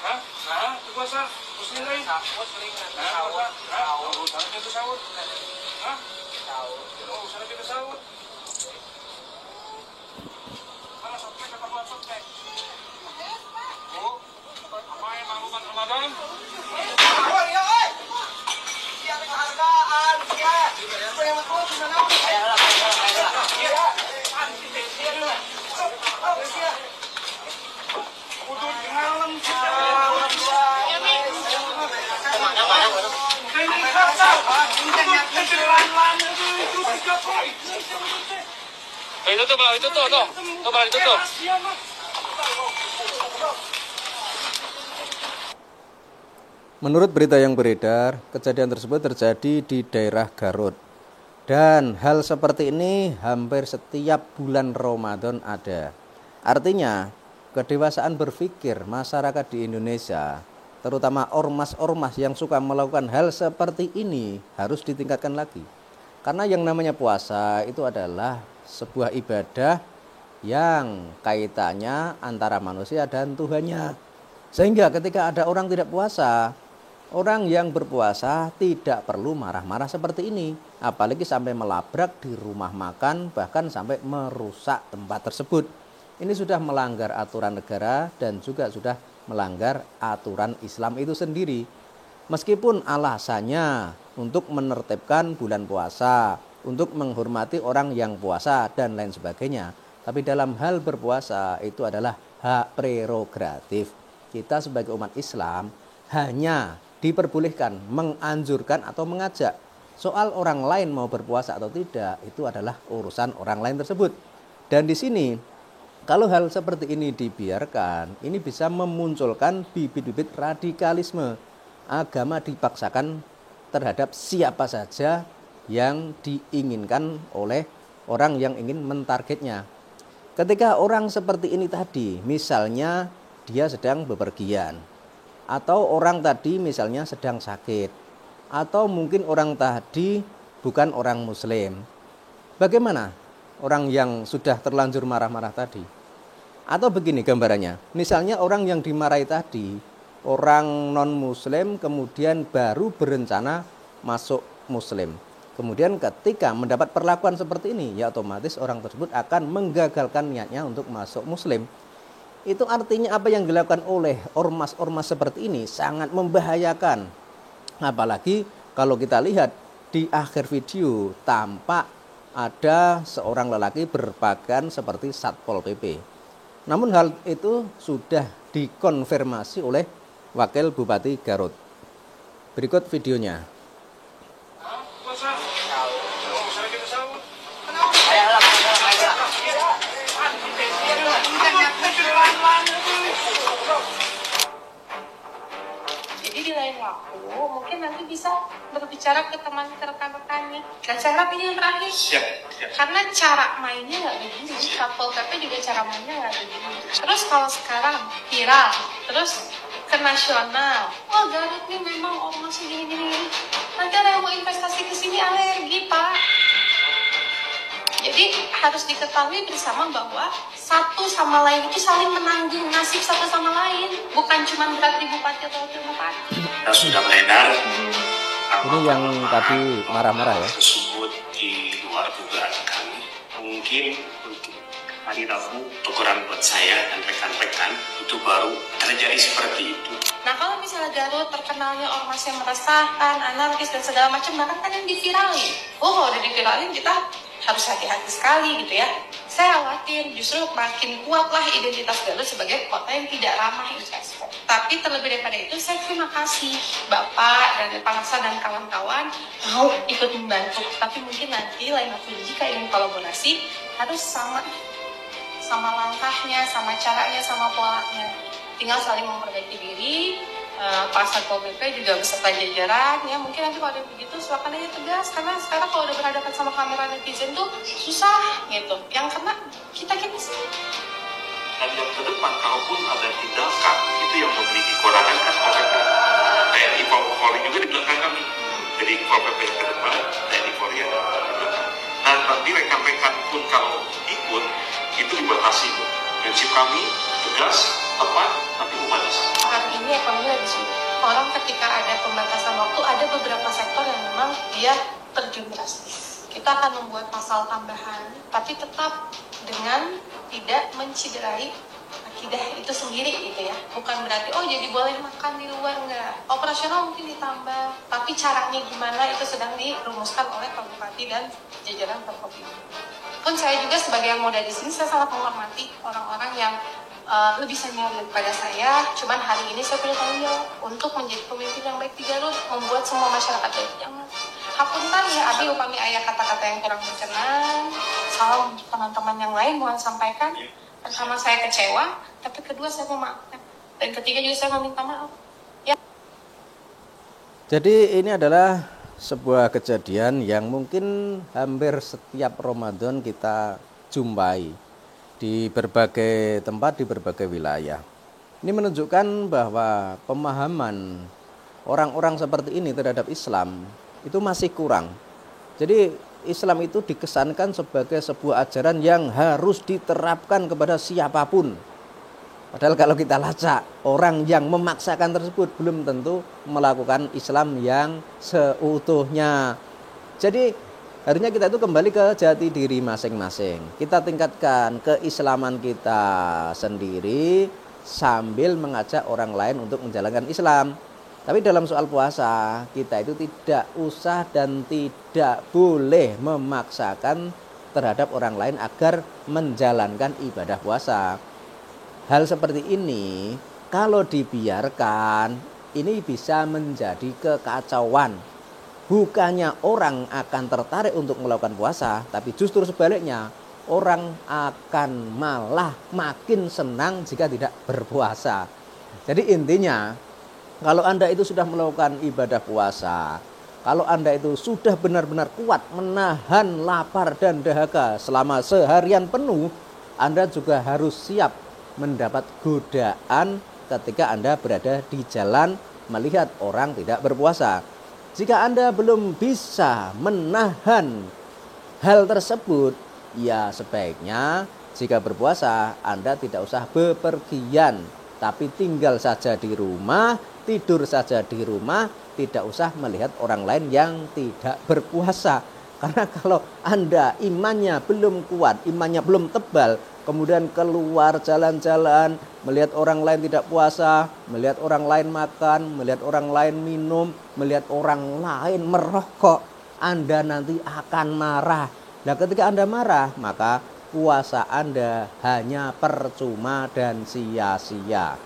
Hah? Nah, itu puasa. Pusing lagi. Sahur sering nanti sahur. Urusan pintu sahur. Hah? Sahur. Urusan pintu sahur. Mana softtek kata buat softtek? Bu, apa yang maklumat Ramadan? Sahur ya, oi. Dia ada kehargaan, dia. Apa yang betul gimana? Ayolah. Iya. Kudu ngalem kita. Mana? Ini kata. Itu tuh, balik itu tuh. Menurut berita yang beredar, kejadian tersebut terjadi di daerah Garut. Dan hal seperti ini hampir setiap bulan Ramadan ada. Artinya, kedewasaan berpikir masyarakat di Indonesia, terutama ormas-ormas yang suka melakukan hal seperti ini, harus ditingkatkan lagi. Karena yang namanya puasa itu adalah sebuah ibadah yang kaitannya antara manusia dan Tuhannya. Sehingga ketika ada orang tidak puasa, orang yang berpuasa tidak perlu marah-marah seperti ini. Apalagi sampai melabrak di rumah makan, bahkan sampai merusak tempat tersebut. Ini sudah melanggar aturan negara dan juga sudah melanggar aturan Islam itu sendiri. Meskipun alasannya untuk menertibkan bulan puasa, untuk menghormati orang yang puasa dan lain sebagainya. Tapi dalam hal berpuasa itu adalah hak prerogatif. Kita sebagai umat Islam hanya diperbolehkan menganjurkan atau mengajak. Soal orang lain mau berpuasa atau tidak itu adalah urusan orang lain tersebut. Dan di sini kalau hal seperti ini dibiarkan, ini bisa memunculkan bibit-bibit radikalisme. Agama dipaksakan terhadap siapa saja yang diinginkan oleh orang yang ingin mentargetnya. Ketika orang seperti ini tadi, misalnya dia sedang bepergian, atau orang tadi misalnya sedang sakit, atau mungkin orang tadi bukan orang muslim. Bagaimana orang yang sudah terlanjur marah-marah tadi? Atau begini gambarannya, misalnya orang yang dimarahi tadi, orang non-muslim kemudian baru berencana masuk muslim. Kemudian ketika mendapat perlakuan seperti ini, ya otomatis orang tersebut akan menggagalkan niatnya untuk masuk muslim. Itu artinya apa yang dilakukan oleh ormas-ormas seperti ini sangat membahayakan. Apalagi kalau kita lihat di akhir video tampak ada seorang lelaki berpakaian seperti Satpol PP. Namun hal itu sudah dikonfirmasi oleh Wakil Bupati Garut. Berikut videonya. Jadi di lain waktu mungkin nanti bisa berbicara ke teman rekan-rekannya. Dan saya harap ini yang terakhir. Siap. Karena cara mainnya nggak begini. Satpol PP juga cara mainnya nggak begini. Terus kalau sekarang viral, terus ke nasional. Oh Garut nih memang ormasnya gini-gini. Nanti ada yang mau investasi ke sini alergi Pak. Jadi harus diketahui bersama bahwa satu sama lain itu saling menanggung nasib satu sama lain, bukan cuma berarti bupati atau wakil bupati. Sudah beredar. Ini yang tadi marah-marah ya. Tersebut di luar dugaan kami. Mungkin untuk hari Rabu ukuran buat saya dan rekan-rekan itu baru terjadi seperti itu. Nah kalau misalnya Garut terkenalnya ormas yang meresahkan, anarkis dan segala macam, bahkan kan yang diviralin. Oh kalau udah diviralin kita harus hati-hati sekali gitu ya. Saya khawatir justru makin kuatlah identitas Garut sebagai kota yang tidak ramah investor. Tapi terlebih daripada itu saya terima kasih Bapak dan Pak Laksa dan kawan-kawan mau ikut membantu. Tapi mungkin nanti lain waktu jika ingin kolaborasi harus sama langkahnya, sama caranya, sama polanya. Tinggal saling memperbaiki diri. Pak Satpol PP juga beserta jajaran ya, mungkin nanti kalau ada begitu silakan aja tegas, karena sekarang kalau udah berhadapan sama kamera netizen tuh susah gitu, yang kena kita sih. Dan yang ke depan kalaupun ada tindakan itu yang memiliki kewenangan kan TNI Polri juga di belakang kami. Jadi Pol PP ke depan, TNI Polri ada di belakang. Nah nanti rekan-rekan pun kalau ikut itu dibatasi. Prinsip kami tegas, tepat, tapi humanis. Hari ini ekonomi lagi sulit. Orang ketika ada pembatasan waktu, ada beberapa sektor yang memang dia terjun drastis. Kita akan membuat pasal tambahan, tapi tetap dengan tidak menciderai akidah itu sendiri gitu ya. Bukan berarti jadi boleh makan di luar, enggak. Operasional mungkin ditambah, tapi caranya gimana itu sedang dirumuskan oleh Pak Bupati dan jajaran Pemkot ini. Pun saya juga sebagai yang muda di sini, saya sangat menghormati orang-orang yang lebih senior daripada saya. Cuman hari ini saya punya tanggung jawab untuk menjadi pemimpin yang baik di Garut, membuat semua masyarakat baik. Jangan hapunten ya, abi upami ayah kata-kata yang kurang berkenan, salah teman-teman yang lain mohon sampaikan. Pertama saya kecewa, tapi kedua saya memaafkan, dan ketiga juga saya meminta maaf. Ya. Jadi ini adalah sebuah kejadian yang mungkin hampir setiap Ramadan kita jumpai di berbagai tempat, di berbagai wilayah. Ini menunjukkan bahwa pemahaman orang-orang seperti ini terhadap Islam itu masih kurang. Jadi Islam itu dikesankan sebagai sebuah ajaran yang harus diterapkan kepada siapapun. Padahal kalau kita lacak, orang yang memaksakan tersebut belum tentu melakukan Islam yang seutuhnya. Jadi harusnya kita itu kembali ke jati diri masing-masing. Kita tingkatkan keislaman kita sendiri sambil mengajak orang lain untuk menjalankan Islam. Tapi dalam soal puasa, kita itu tidak usah dan tidak boleh memaksakan terhadap orang lain agar menjalankan ibadah puasa. Hal seperti ini kalau dibiarkan, ini bisa menjadi kekacauan. Bukannya orang akan tertarik untuk melakukan puasa, tapi justru sebaliknya, orang akan malah makin senang jika tidak berpuasa. Jadi intinya, kalau Anda itu sudah melakukan ibadah puasa, kalau Anda itu sudah benar-benar kuat menahan lapar dan dahaga selama seharian penuh, Anda juga harus siap mendapat godaan ketika Anda berada di jalan melihat orang tidak berpuasa. Jika Anda belum bisa menahan hal tersebut, ya sebaiknya jika berpuasa Anda tidak usah bepergian, tapi tinggal saja di rumah, tidur saja di rumah, tidak usah melihat orang lain yang tidak berpuasa. Karena kalau Anda imannya belum kuat, imannya belum tebal, kemudian keluar jalan-jalan, melihat orang lain tidak puasa, melihat orang lain makan, melihat orang lain minum, melihat orang lain merokok, Anda nanti akan marah. Nah, ketika Anda marah, maka puasa Anda hanya percuma dan sia-sia.